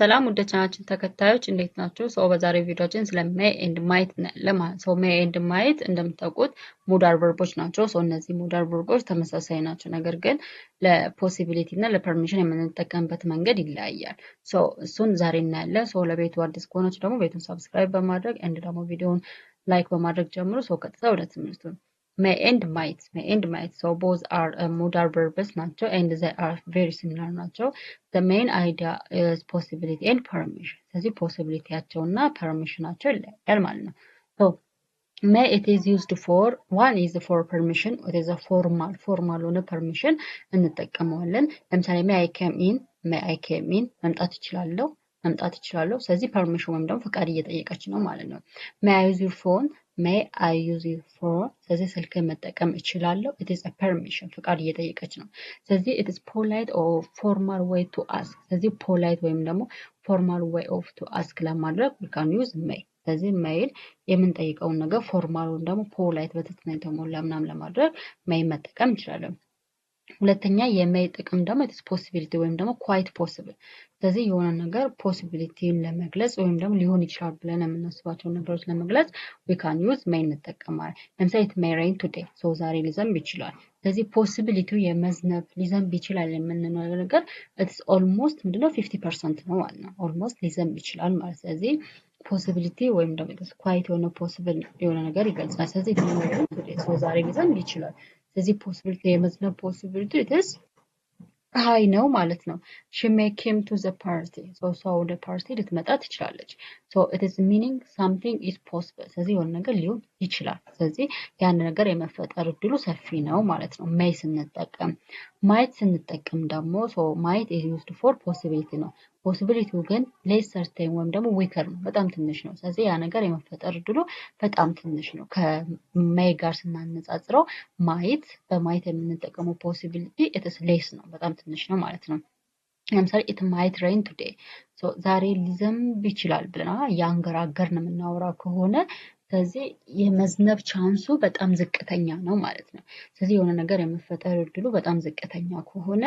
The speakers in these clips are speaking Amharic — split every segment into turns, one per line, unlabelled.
ሰላም ወደ ቻናችን ተከታዮች እንዴት ናችሁ? ሰው በዛሬው ቪዲዮአችን ስለ ሜይ ኤንድ ማይት ሰው ሜይ ኤንድ ማይት እንደምታውቁት ሞዳል ቨርቦች ናቸው። ሰው እነዚህ ሞዳል ቨርቦች ተመሳሳይ ናቸው፣ ነገር ግን ለፖሲቢሊቲ እና ለፐርሚሽን የምንጠቀምበት መንገድ ይለያያል። ሰው እሱን ዛሬ እናያለን። ሰው ለቤቱ አዲስ ከሆናችሁ ደግሞ ቤቱን ሰብስክራይብ በማድረግ እንድ ደግሞ ቪዲዮውን ላይክ በማድረግ ጀምሩ። ሰው ቀጥታ ወደ ትምህርቱ may and might so both are modal verbs ናቸው and they are very similar ናቸው. The main idea is possibility and permission. ስለዚህ possibility ያቸውና permission ናቸው ይለያያል ማለት ነው. So may it is used for one is for permission, it is a formal ሆነ permission እንጠቀመዋለን። ለምሳሌ may I came in መምጣት እችላለሁ ስለዚህ permission ወይም ደግሞ ፈቃድ እየጠየቀች ነው ማለት ነው። may I use your phone may I use your phone ስለዚህ ስልክን መጠቀም እችላለሁ it is a permission ፈቃድ እየጠየቀች ነው። ስለዚህ it is polite or formal way to ask ስለዚህ polite ወይም ደግሞ formal way of to ask ለማድረግ we can use may ስለዚህ may የምንጠይቀውን ነገር formal ወይም ደግሞ polite በትህትና የተሞላ ምናምን ለማድረግ may መጠቀም እንችላለን። ሁለተኛ የሜይ ጥቅም ደግሞ it is possibility ወይም ደግሞ quite possible ስለዚህ የሆነ ነገር ፖሲቢሊቲን ለመግለጽ ወይም ደግሞ ሊሆን ይችላል ብለን የምናስባቸው ነገሮች ለመግለጽ we can use may እንጠቀማለን። ለምሳሌ it may rain today so ዛሬ ሊዘንብ ይችላል። ስለዚህ ፖሲቢሊቲው የመዝነብ ሊዘንብ ይችላል የምንለው ነገር it's almost ምንድነው 50% ነው ማለት ነው። almost ሊዘንብ ይችላል ማለት ስለዚህ ፖሲቢሊቲ ወይም ደግሞ quite የሆነ ፖሲብል የሆነ ነገር ይገልጻል። ስለዚህ it may rain today so ዛሬ ሊዘንብ ይችላል። ስለዚህ ፖሲቢሊቲ የመዝነብ ፖሲቢሊቲ it is high ነው ማለት ነው። she may came to the party so ወደ ፓርቲ ልትመጣ ትችላለች። so it is meaning something is possible ስለዚህ የሆነ ነገር ሊሆን ይችላል። ስለዚህ ያን ነገር የመፈጠር እድሉ ሰፊ ነው ማለት ነው may ስንጠቀም። might ስንጠቀም ደግሞ so might is used for possibility ነው። ፖሲቢሊቲው ግን less certain ወይም ደግሞ weaker ነው፣ በጣም ትንሽ ነው። ስለዚህ ያ ነገር የመፈጠር እድሉ በጣም ትንሽ ነው። ከሜይ ጋር ስናነጻጽረው ማይት በማይት የምንጠቀመው ፖሲቢሊቲ it is less ነው፣ በጣም ትንሽ ነው ማለት ነው። ለምሳሌ it might rain today so ዛሬ ሊዘንብ ይችላል ብለና ያንገራገርን የምናወራው ከሆነ ስለዚህ የመዝነብ ቻንሱ በጣም ዝቅተኛ ነው ማለት ነው። ስለዚህ የሆነ ነገር የመፈጠር እድሉ በጣም ዝቅተኛ ከሆነ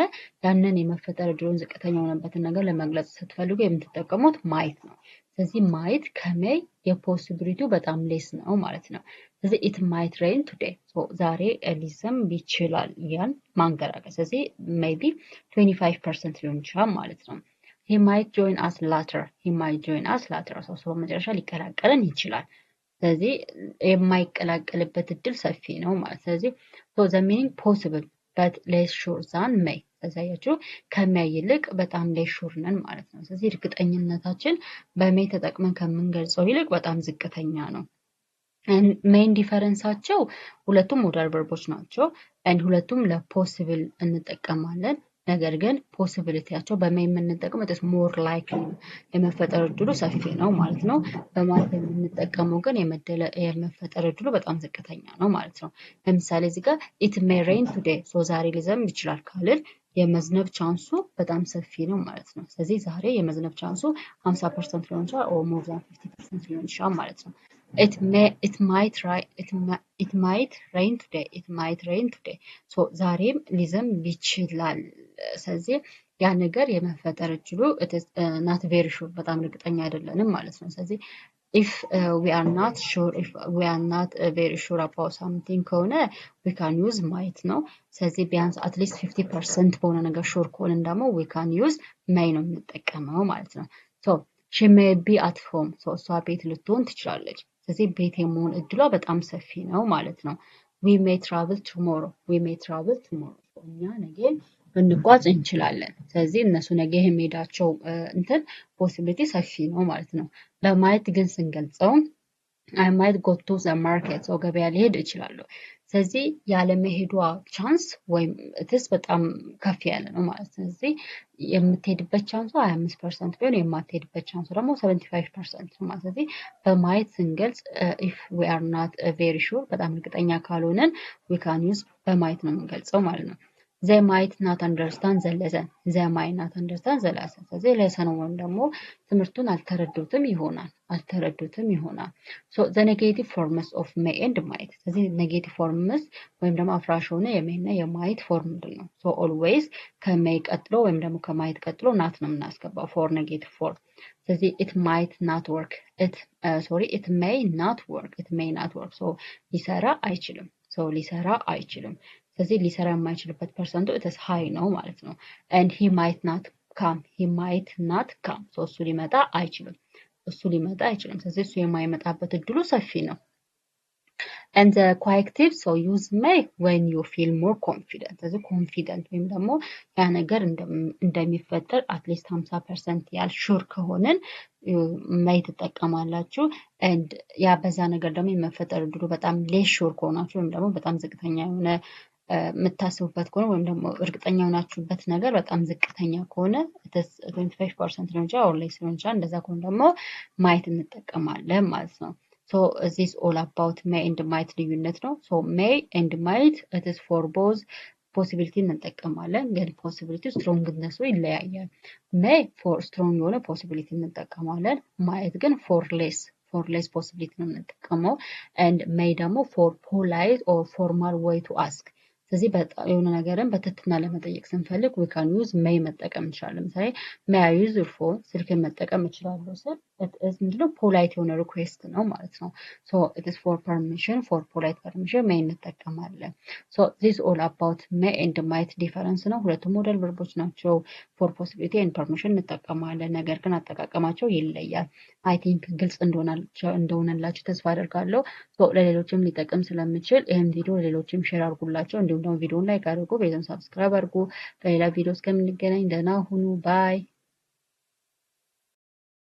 ያንን የመፈጠር እድሉን ዝቅተኛ የሆነበትን ነገር ለመግለጽ ስትፈልጉ የምትጠቀሙት ማይት ነው። ስለዚህ ማይት ከሜይ የፖሲቢሊቲው በጣም ሌስ ነው ማለት ነው። ስለዚህ it might rain today so ዛሬ ሊዘንብ ይችላል ያን ማንገራገር ስለዚህ maybe 25% ሊሆን ይችላል ማለት ነው። he might join us later so በመጨረሻ ሊቀላቀለን ይችላል። ስለዚህ የማይቀላቀልበት እድል ሰፊ ነው ማለት ስለዚህ so the meaning possible but less sure than may ስለዚህ ከሜይ ይልቅ በጣም less sure ነን ማለት ነው። ስለዚህ እርግጠኝነታችን በሜይ ተጠቅመን ከምንገልጸው ይልቅ በጣም ዝቅተኛ ነው። ሜይን ዲፈረንሳቸው ሁለቱም ሞዳል ቨርቦች ናቸው and ሁለቱም ለፖሲብል እንጠቀማለን። ነገር ግን ፖሲቢሊቲያቸው በሜይ የምንጠቀመው it is more likely የመፈጠር እድሉ ሰፊ ነው ማለት ነው። በማይት የምንጠቀመው ግን የመፈጠር እድሉ በጣም ዝቅተኛ ነው ማለት ነው። ለምሳሌ እዚህ ጋር it may rain today so ዛሬ ሊዘንብ ይችላል ካልን የመዝነብ ቻንሱ በጣም ሰፊ ነው ማለት ነው። ስለዚህ ዛሬ የመዝነብ ቻንሱ 50% ሊሆን ይችላል or more than 50% ሊሆን ይችላል ማለት ነው። it might rain today so ዛሬም ሊዘንብ ይችላል። ስለዚህ ያ ነገር የመፈጠር እድሉ not very sure በጣም እርግጠኛ አይደለንም ማለት ነው። ስለዚህ if we are not very sure about something ከሆነ we can use might ነው። ስለዚህ ቢያንስ at least 50% በሆነ ነገር ሹር ከሆነ ደግሞ we can use may ነው የምንጠቀመው ማለት ነው። so she may be at home so እሷ ቤት ልትሆን ትችላለች። ስለዚህ ቤት የመሆን እድሏ በጣም ሰፊ ነው ማለት ነው። we may travel tomorrow እኛ ነገ ልንጓዝ እንችላለን። ስለዚህ እነሱ ነገ የሚሄዳቸው ፖሲቢሊቲ ሰፊ ነው ማለት ነው። በማየት ግን ስንገልጸው I might go to the market so ገበያ ሊሄድ እችላለሁ። ስለዚህ ያለመሄዷ ቻንስ ወይም እትስ በጣም ከፍ ያለ ነው ማለት ነው። ስለዚህ የምትሄድበት ቻንሱ 25% ቢሆን የማትሄድበት ቻንሱ ደግሞ 75% ነው ማለት ነው። ስለዚህ በማየት ስንገልጽ if we are not very sure በጣም እርግጠኛ ካልሆነን we can use በማየት ነው የምንገልጸው ማለት ነው። they might not understand the lesson they might not understand the lesson ስለዚህ lesson ወይም ደግሞ ትምህርቱን አልተረዱትም ይሆናል so the negative forms of may and might ስለዚህ negative forms ወይም ደግሞ አፍራሽ ሆነ የሜይ እና የማይት ፎርም ምንድነው so always ከሜይ ቀጥሎ ወይም ደግሞ ከማይት ቀጥሎ ናት ነው የምናስገባው for negative form ስለዚህ it might not work it may not work so ሊሰራ አይችልም ስለዚህ ሊሰራ የማይችልበት ፐርሰንቱ ኢትስ ሃይ ነው ማለት ነው and he might not come so እሱ ሊመጣ አይችልም ስለዚህ እሱ የማይመጣበት እድሉ ሰፊ ነው and the coactive so use may when you feel more confident ስለዚህ confident ወይም ደግሞ ያ ነገር እንደሚፈጠር አትሊስት 50% ያህል ሹር ከሆነን may ትጠቀማላችሁ and ያ በዛ ነገር ደግሞ የመፈጠር እድሉ በጣም ሌስ ሹር ከሆናችሁ ወይም ደግሞ በጣም ዝቅተኛ የሆነ የምታስቡበት ከሆነ ወይም ደግሞ እርግጠኛ ሆናችሁበት ነገር በጣም ዝቅተኛ ከሆነ 25% ነው እንጂ or less ነው እንጂ እንደዛ ከሆነ ደግሞ might እንጠቀማለን ማለት ነው so this is all about may and might ልዩነት ነው so may and might it is for both possibility እንጠቀማለን ግን possibility strongነሱ ይለያያል may for strong የሆነ possibility እንጠቀማለን might ግን for less possibility ነው የምንጠቀመው and may ደግሞ for polite or formal way to ask ስለዚህ በጣም የሆነ ነገርን በትህትና ለመጠየቅ ስንፈልግ we can use may መጠቀም እንችላለን ለምሳሌ may I use your phone ስልክን መጠቀም እችላለሁ ስል ምንድነው polite የሆነ request ነው ማለት ነው so it is for permission for polite permission may እንጠቀማለን so this is all about may and might difference ነው ሁለቱም ሞዴል ቨርቦች ናቸው for possibility and permission እንጠቀማለን ነገር ግን አጠቃቀማቸው ይለያል I think ግልጽ እንደሆነላችሁ ተስፋ አደርጋለሁ so ለሌሎችም ሊጠቅም ስለሚችል ይሄን ቪዲዮ ለሌሎችም ሼር አድርጉላቸው እንዲሁም ደግሞ ቪዲዮን ላይክ አድርጉ ቤቱን ሰብስክራይብ አድርጉ በሌላ ቪዲዮ እስከምንገናኝ ደህና ሁኑ ባይ